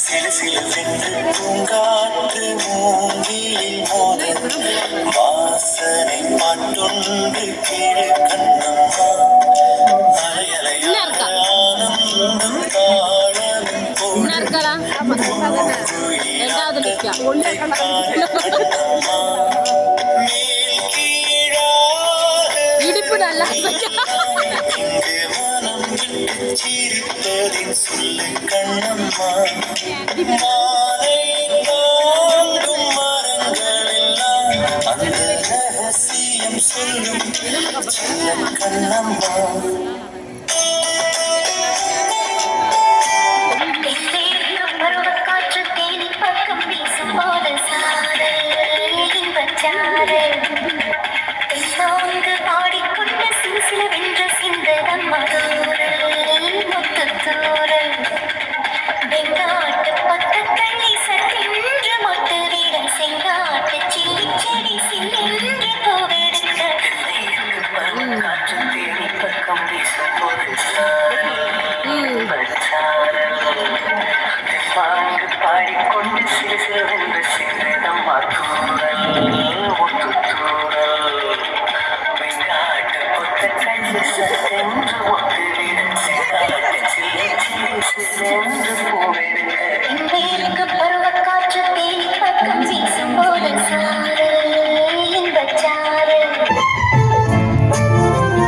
சிலு சிலுவென்று பூங்காற்று மூங்கிலில் மோத வாசனை பாட்டொன்று கேளு கண்ணம்மா அலையலையாக ஆனந்தம் தாழலும் போடு இடிப்பு நல்லா சிரிப்பதின் சொல்லு கண்ணம்மா மாலை தாண்டும் மரங்கள் எல்லாம் அந்த ரகசியம் சொல்லும் சின்ன கண்ணம்மா பாடிக்கொண்ட சில வென்ற சிந்தனம் மதூரல் முத்துத்தூரல் வெங்காட்டு பத்த தள்ளி சட்டென்று மொட்டுவிட செங்காட்டு சில்லி செடி சில்லென்று போவெடுக்க காற்று தேடி பக்கம் வீசும் போது பாடிக்கொண்டு சில சில வென்ற சிந்தனம் மதூரல் முத்துத்தூரல் வெங்காட்டு பத்த தள்ளி சட்டென்று மொட்டுவிட செங்காட்டு சில்லி செடி சில்லென்று